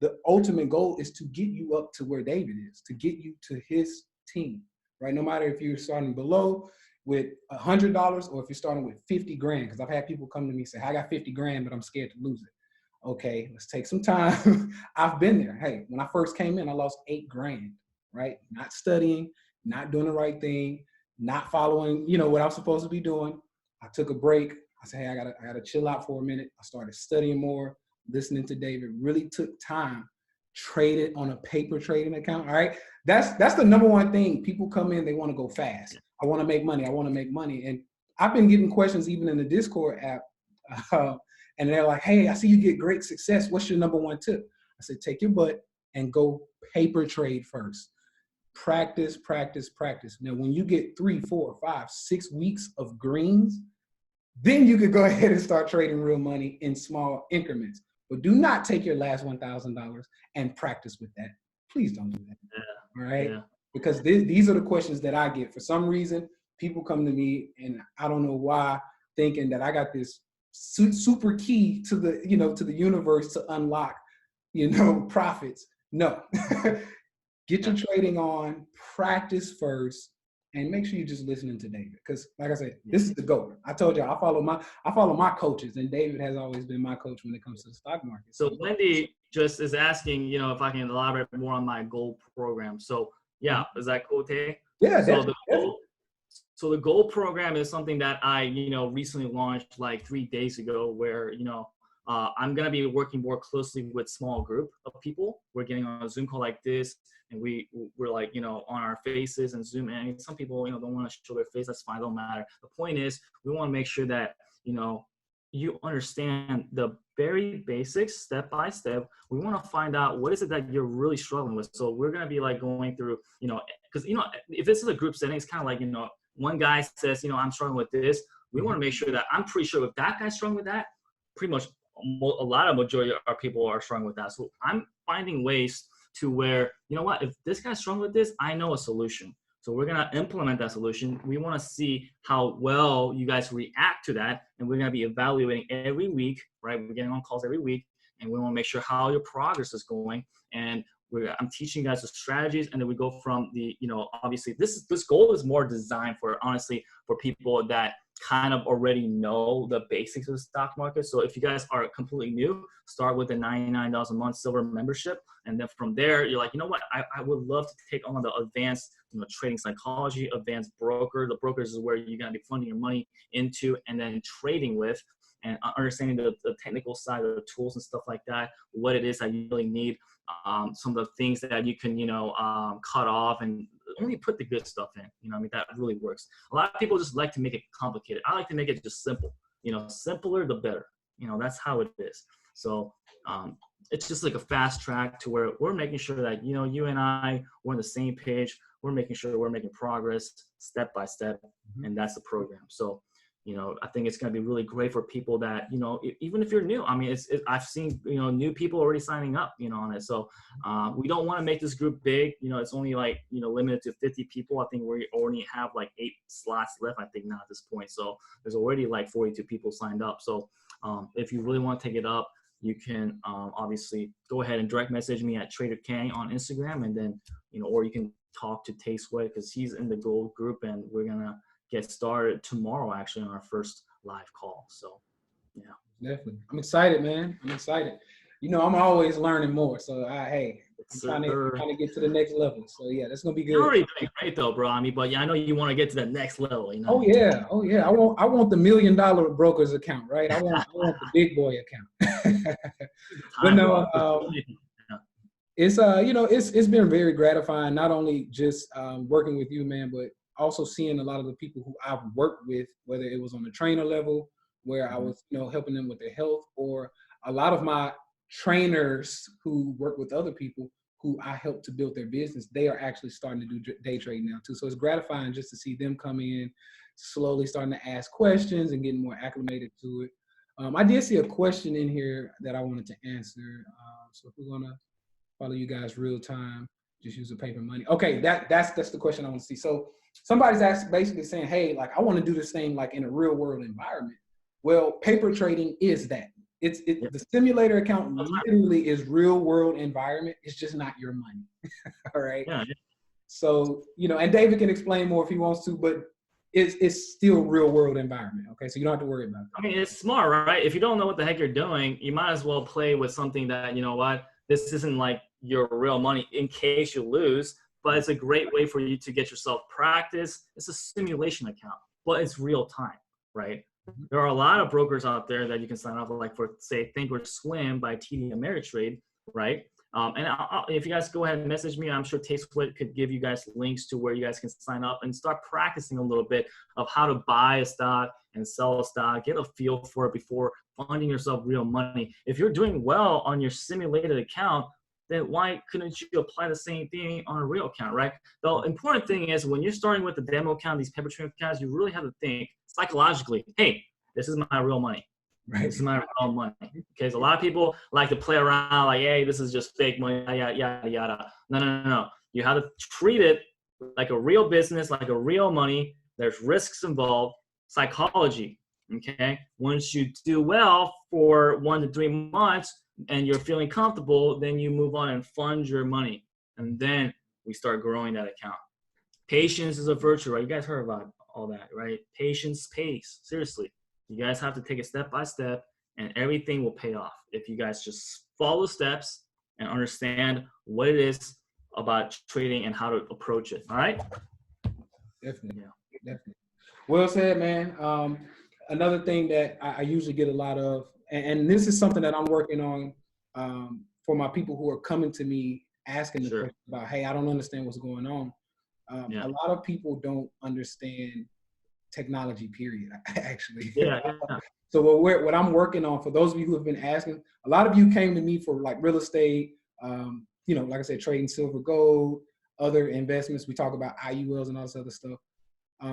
The ultimate goal is to get you up to where David is, to get you to his team, right? No matter if you're starting below with $100 or if you're starting with 50 grand, because I've had people come to me and say, I got 50 grand, but I'm scared to lose it. Okay, let's take some time. I've been there. Hey, when I first came in, I lost 8 grand. Right? Not studying, not doing the right thing, not following, what I'm supposed to be doing. I took a break. I said, hey, I gotta chill out for a minute. I started studying more, listening to David, really took time, traded on a paper trading account. All right. That's the number one thing. People come in, they want to go fast. I want to make money. And I've been getting questions even in the Discord app. And they're like, hey, I see you get great success. What's your number one tip? I said, take your butt and go paper trade first. Practice. Now, when you get 3, 4, 5, 6 weeks of greens, then you could go ahead and start trading real money in small increments. But do not take your last $1,000 and practice with that. Please don't do that. Yeah. All right? Yeah. Because these are the questions that I get. For some reason, people come to me, and I don't know why, thinking that I got this super key to the, to the universe to unlock, profits. No. Get your trading on, practice first, and make sure you're just listening to David. Because like I said, this is the GOAT. I told you I follow my coaches, and David has always been my coach when it comes to the stock market. So Wendy just is asking, you know, if I can elaborate more on my gold program. So yeah, is that cool, Tay? Yeah, so the gold program is something that I, you know, recently launched like 3 days ago, where, you know, I'm going to be working more closely with small group of people. We're getting on a Zoom call like this, and we're like, you know, on our faces and Zoom. And some people, you know, don't want to show their face. That's fine. Don't matter. The point is, we want to make sure that, you know, you understand the very basics step by step. We want to find out what is it that you're really struggling with. So we're going to be like going through, you know, because, you know, if this is a group setting, it's kind of like, you know, one guy says, you know, I'm struggling with this. We want to make sure that I'm pretty sure if that guy's struggling with that, pretty much a lot of majority of our people are struggling with that. So I'm finding ways to where, you know what, if this guy's struggling with this, I know a solution. So we're going to implement that solution. We want to see how well you guys react to that. And we're going to be evaluating every week, right? We're getting on calls every week, and we want to make sure how your progress is going. And I'm teaching you guys the strategies, and then we go from the, you know, obviously this goal is more designed for, honestly, for people that kind of already know the basics of the stock market. So if you guys are completely new, start with the $99 a month silver membership. And then from there, you're like, you know what, I would love to take on the advanced, you know, trading psychology, advanced broker. The brokers is where you're going to be funding your money into and then trading with, and understanding the technical side of the tools and stuff like that, what it is that you really need, some of the things that you can, you know, cut off and only put the good stuff in. You know, I mean, that really works. A lot of people just like to make it complicated. I like to make it just simple. You know, simpler the better. You know, that's how it is. So it's just like a fast track to where we're making sure that, you know, you and I, we're on the same page. We're making sure we're making progress step by step, and that's the program. So, you know, I think it's going to be really great for people that, you know, even if you're new. I mean, I've seen, you know, new people already signing up, you know, on it. So we don't want to make this group big. You know, it's only like, you know, limited to 50 people. I think we only have like 8 slots left, I think, now at this point. So there's already like 42 people signed up. So if you really want to take it up, you can obviously go ahead and direct message me at Trader Kang on Instagram, and then, you know, or you can talk to Tay Sweat because he's in the gold group, and we're going to get started tomorrow actually on our first live call. So yeah, definitely. I'm excited, man. I'm excited. You know, I'm always learning more. So I'm trying to get to the next level. So yeah, that's gonna be good. You're already doing great though, bro. I mean, but yeah, I know you want to get to the next level, you know. Oh yeah. I want the $1 million brokers account, right? I want the big boy account. But no, it's you know, it's been very gratifying, not only just working with you, man, but also seeing a lot of the people who I've worked with, whether it was on the trainer level, where I was, you know, helping them with their health, or a lot of my trainers who work with other people who I helped to build their business, they are actually starting to do day trading now too. So it's gratifying just to see them come in, slowly starting to ask questions and getting more acclimated to it. I did see a question in here that I wanted to answer. So if we're gonna follow you guys real time, just use the paper money. Okay, that's the question I want to see. So somebody's basically saying, hey, like, I want to do this thing like in a real world environment. Well, paper trading is that. It's the simulator account literally is real world environment. It's just not your money. All right. Yeah. So, you know, and David can explain more if he wants to, but it's still real world environment. Okay. So you don't have to worry about that. I mean, it's smart, right? If you don't know what the heck you're doing, you might as well play with something that, you know what, this isn't like your real money in case you lose, but it's a great way for you to get yourself practice. It's a simulation account, but it's real time, right? There are a lot of brokers out there that you can sign up for, like for, say, Thinkorswim by TD Ameritrade, right? And if you guys go ahead and message me, I'm sure Tay Sweat could give you guys links to where you guys can sign up and start practicing a little bit of how to buy a stock and sell a stock, get a feel for it before funding yourself real money. If you're doing well on your simulated account, then why couldn't you apply the same thing on a real account, right? The important thing is when you're starting with the demo account, these paper trading accounts, you really have to think psychologically, hey, this is my real money. Right. This is my real money. Okay, so a lot of people like to play around like, hey, this is just fake money, yada, yada. No. You have to treat it like a real business, like a real money. There's risks involved, psychology, okay? Once you do well for 1 to 3 months and you're feeling comfortable, then you move on and fund your money. And then we start growing that account. Patience is a virtue, right? You guys heard about all that, right? Patience pays. Seriously, you guys have to take it step by step, and everything will pay off if you guys just follow steps and understand what it is about trading and how to approach it. All right? Definitely. Yeah. Definitely. Well said, man. Another thing that I usually get a lot of, and this is something that I'm working on for my people who are coming to me asking the question about, hey, I don't understand what's going on. A lot of people don't understand technology, period, actually. Yeah. So what I'm working on, for those of you who have been asking, a lot of you came to me for like real estate, like I said, trading silver, gold, other investments. We talk about IULs and all this other stuff.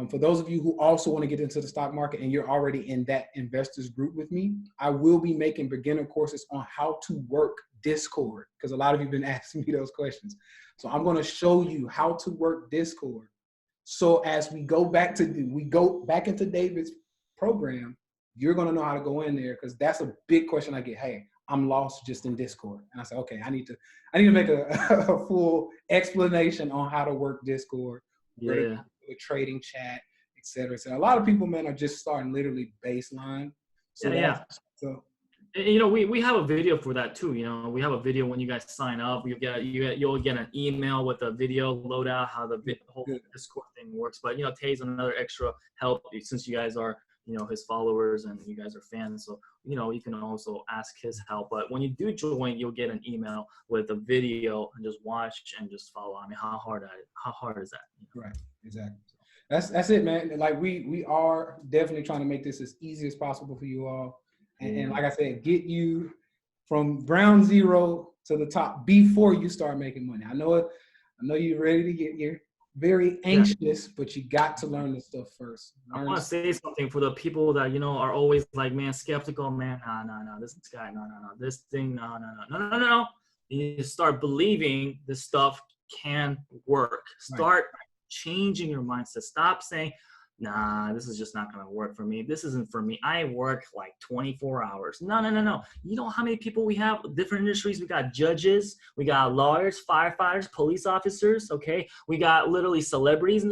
For those of you who also want to get into the stock market and you're already in that investors group with me, I will be making beginner courses on how to work Discord, because a lot of you have been asking me those questions. So I'm going to show you how to work Discord. So as we go back into David's program, you're going to know how to go in there, because that's a big question I get. Hey, I'm lost just in Discord. And I say, okay, I need to make a full explanation on how to work Discord. Yeah. A trading chat, etc. So a lot of people, man, are just starting literally baseline. So So we have a video for that too. We have a video when you guys sign up. You'll get an email with a video loadout how the whole Discord thing works. But Tay's another extra help since you guys are his followers and you guys are fans. So you can also ask his help. But when you do join, you'll get an email with a video and just watch and just follow. I mean, how hard is that? Right. Exactly. That's it, man. Like we are definitely trying to make this as easy as possible for you all. And like I said, get you from ground zero to the top before you start making money. I know you're ready to get here. Very anxious, but you got to learn this stuff first. I want to say something for the people that are always like, man, skeptical, man. No, this guy, no, this thing, no. You need to start believing this stuff can work. Start changing your mindset. Stop saying, nah, this is just not going to work for me. This isn't for me. I work like 24 hours. No. You know how many people we have? Different industries. We got judges. We got lawyers, firefighters, police officers. Okay. We got literally celebrities.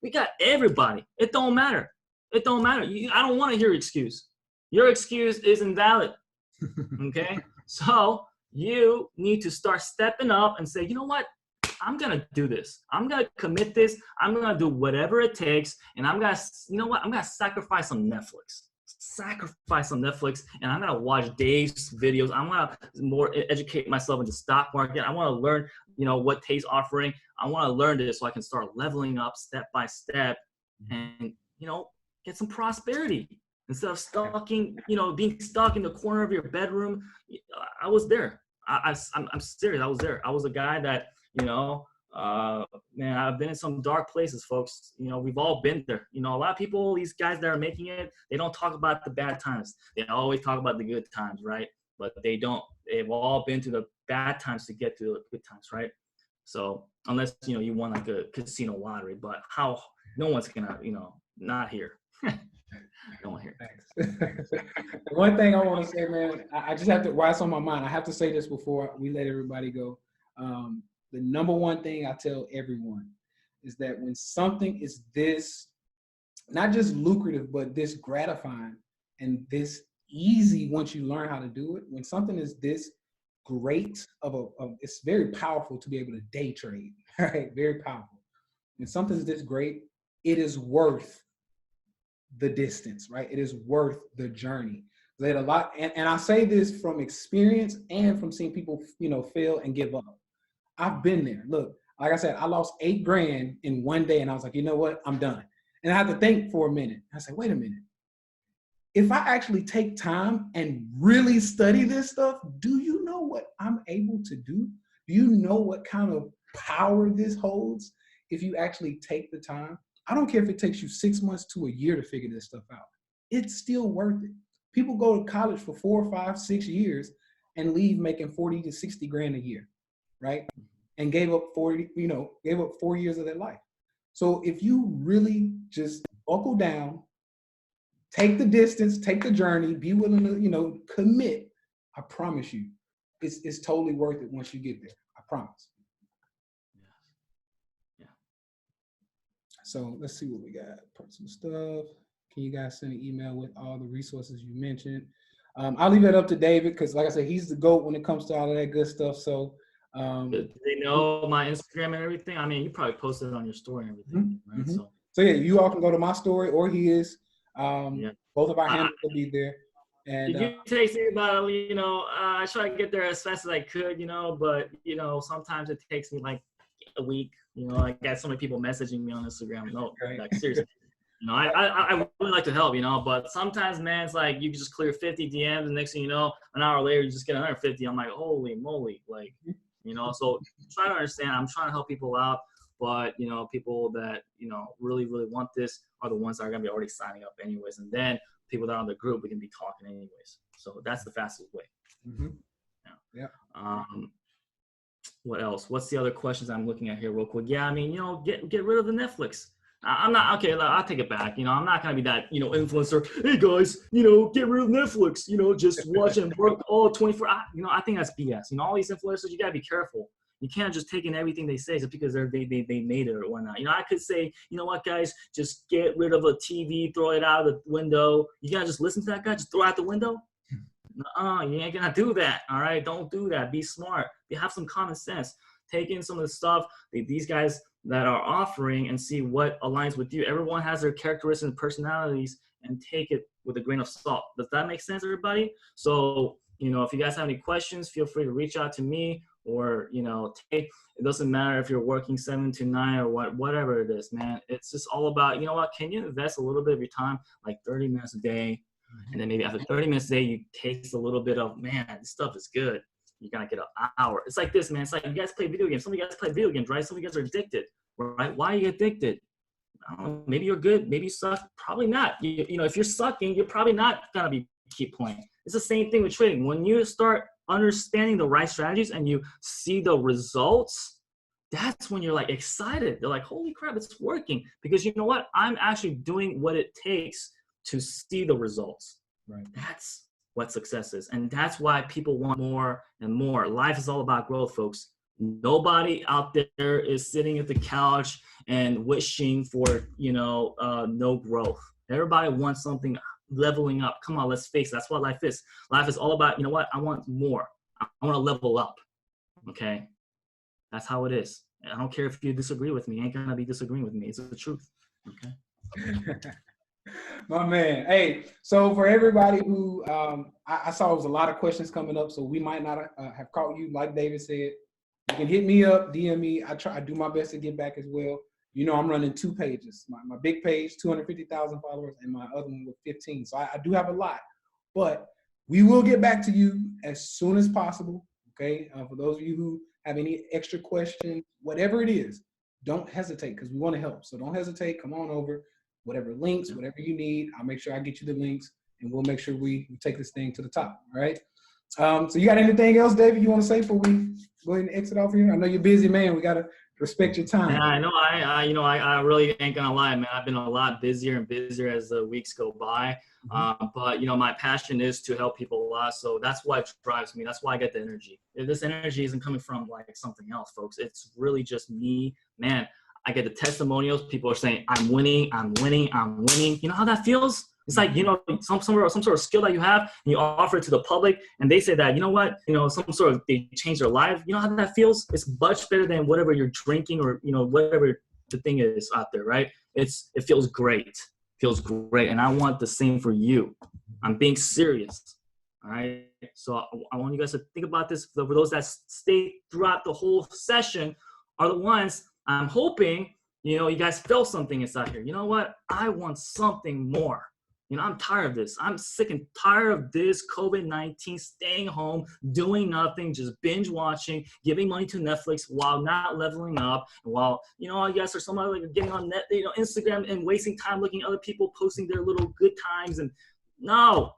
We got everybody. It don't matter. I don't want to hear your excuse. Your excuse is invalid. Okay. So you need to start stepping up and say, you know what? I'm going to do this. I'm going to commit this. I'm going to do whatever it takes. And I'm going to sacrifice some Netflix. And I'm going to watch Dave's videos. I'm going to more educate myself in the stock market. I want to learn, what Tay's offering. I want to learn this so I can start leveling up step by step and, get some prosperity. Instead of being stuck in the corner of your bedroom. I was there. I'm serious. I was there. I was a guy that, man, I've been in some dark places, folks. We've all been there. A lot of people, these guys that are making it, they don't talk about the bad times. They always talk about the good times, right? But they don't. They've all been to the bad times to get to the good times, right? So unless, you won like a casino lottery, but no one's gonna, not here. No one here. The one thing I want to say, man, I just have to, why it's on my mind, I have to say this before we let everybody go. The number one thing I tell everyone is that when something is this, not just lucrative, but this gratifying and this easy once you learn how to do it, when something is this great it's very powerful to be able to day trade, right? Very powerful. When something's this great, it is worth the distance, right? It is worth the journey. There's a lot, and I say this from experience and from seeing people, fail and give up. I've been there. Look, like I said, I lost $8,000 in one day, and I was like, you know what? I'm done. And I had to think for a minute. I said, wait a minute. If I actually take time and really study this stuff, do you know what I'm able to do? Do you know what kind of power this holds if you actually take the time? I don't care if it takes you 6 months to a year to figure this stuff out. It's still worth it. People go to college for 4, 5, 6 years and leave making 40 to 60 grand a year, right? And gave up 4 years of their life. So if you really just buckle down, take the distance, take the journey, be willing to, commit, I promise you, it's totally worth it once you get there. I promise. So let's see what we got. Personal stuff. Can you guys send an email with all the resources you mentioned? I'll leave that up to David because, like I said, he's the GOAT when it comes to all of that good stuff. So Do they know my Instagram and everything? I mean, you probably posted it on your story and everything, right? So yeah, you all can go to my story or his. Yeah. Both of our handles will be there. And Did you text me about, I try to get there as fast as I could, but, sometimes it takes me like a week. I got so many people messaging me on Instagram. No, like seriously. I really like to help, but sometimes, man, it's like you can just clear 50 DMs and next thing you know, an hour later, you just get another 50. I'm like, holy moly. Like, so try to understand. I'm trying to help people out, but, people that, really, really want this are the ones that are going to be already signing up anyways. And then people that are on the group, we can be talking anyways. So that's the fastest way. Yeah. What else? What's the other questions I'm looking at here real quick? Yeah, I mean, get rid of the Netflix. I'm not, okay, I'll take it back. I'm not going to be that, influencer. Hey guys, get rid of Netflix, just watch and work all 24 hours. I think that's BS. All these influencers, you got to be careful. You can't just take in everything they say just because they made it or whatnot. I could say, you know what, guys, just get rid of a TV, throw it out of the window. You got to just listen to that guy, just throw it out the window? You ain't going to do that, all right? Don't do that. Be smart. Have some common sense. Take in some of the stuff that these guys that are offering and see what aligns with you. Everyone has their characteristics and personalities, and take it with a grain of salt. Does that make sense, everybody? So, if you guys have any questions, feel free to reach out to me or, it doesn't matter if you're working 7 to 9 or whatever it is, man. It's just all about, can you invest a little bit of your time, like 30 minutes a day? And then maybe after 30 minutes a day, you taste a little bit of, man, this stuff is good. You're going to get an hour. It's like this, man. It's like you guys play video games. Some of you guys play video games, right? Some of you guys are addicted, right? Why are you addicted? I don't know. Maybe you're good. Maybe you suck. Probably not. If you're sucking, you're probably not going to keep playing. It's the same thing with trading. When you start understanding the right strategies and you see the results, that's when you're like excited. They're like, holy crap, it's working. Because you know what? I'm actually doing what it takes to see the results. Right. That's what success is. And that's why people want more and more. Life is all about growth, folks. Nobody out there is sitting at the couch and wishing for, no growth. Everybody wants something leveling up. Come on, let's face it. That's what life is. Life is all about, I want more. I want to level up. Okay. That's how it is. And I don't care if you disagree with me. You ain't going to be disagreeing with me. It's the truth. Okay. My man. Hey, so for everybody who I saw was a lot of questions coming up, so we might not have caught you. Like David said, you can hit me up, DM me. I do my best to get back as well. I'm running 2 pages. My big page, 250,000 followers, and my other one with 15. So I do have a lot, but we will get back to you as soon as possible. Okay. For those of you who have any extra questions, whatever it is, don't hesitate because we want to help. So don't hesitate. Come on over. Whatever links, whatever you need, I'll make sure I get you the links, and we'll make sure we take this thing to the top. All right. So you got anything else, David, you want to say before we go ahead and exit off here? I know you're busy, man. We gotta respect your time. Yeah, I know. I really ain't gonna lie, man. I've been a lot busier and busier as the weeks go by. But my passion is to help people a lot. So that's what drives me. That's why I get the energy. This energy isn't coming from like something else, folks. It's really just me, man. I get the testimonials. People are saying, I'm winning, I'm winning, I'm winning. You know how that feels? It's like, some sort of skill that you have, and you offer it to the public, and they say that, you know what, they change their life. You know how that feels? It's much better than whatever you're drinking or, whatever the thing is out there, right? It feels great. It feels great. And I want the same for you. I'm being serious. All right. So I want you guys to think about this. For those that stay throughout the whole session are the ones I'm hoping, you guys felt something inside here. You know what? I want something more. I'm tired of this. I'm sick and tired of this COVID-19, staying home, doing nothing, just binge watching, giving money to Netflix while not leveling up. And while, you guys are somebody like getting on Instagram and wasting time looking at other people posting their little good times. And no.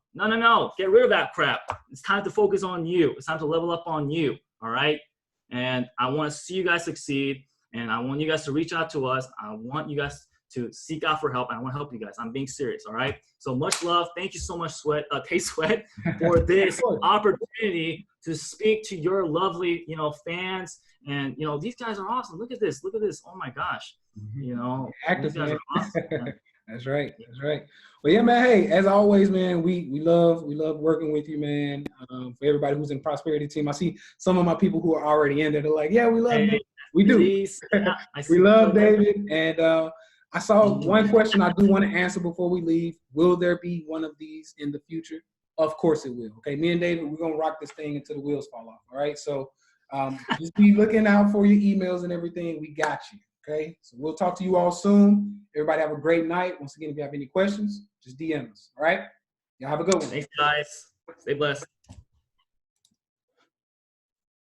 Get rid of that crap. It's time to focus on you. It's time to level up on you. All right. And I want to see you guys succeed. And I want you guys to reach out to us. I want you guys to seek out for help. I want to help you guys. I'm being serious. All right. So much love. Thank you so much, Sweat, for this opportunity to speak to your lovely, fans. And, these guys are awesome. Look at this. Oh my gosh. You know, these Active, guys man. are awesome, man. That's right. That's right. Well, yeah, man. Hey, as always, man, we love working with you, man. For everybody who's in prosperity team, I see some of my people who are already in there. They're like, yeah, we love Hey, David. We do. Elise, yeah, I We see you love over there. David. And I saw Mhm. one question I do want to answer before we leave. Will there be one of these in the future? Of course it will. Okay, me and David, we're gonna rock this thing until the wheels fall off. All right. So just be looking out for your emails and everything. We got you. Okay. So we'll talk to you all soon. Everybody have a great night. Once again, if you have any questions, just DM us. All right. Y'all have a good one. Thanks, guys. Stay blessed.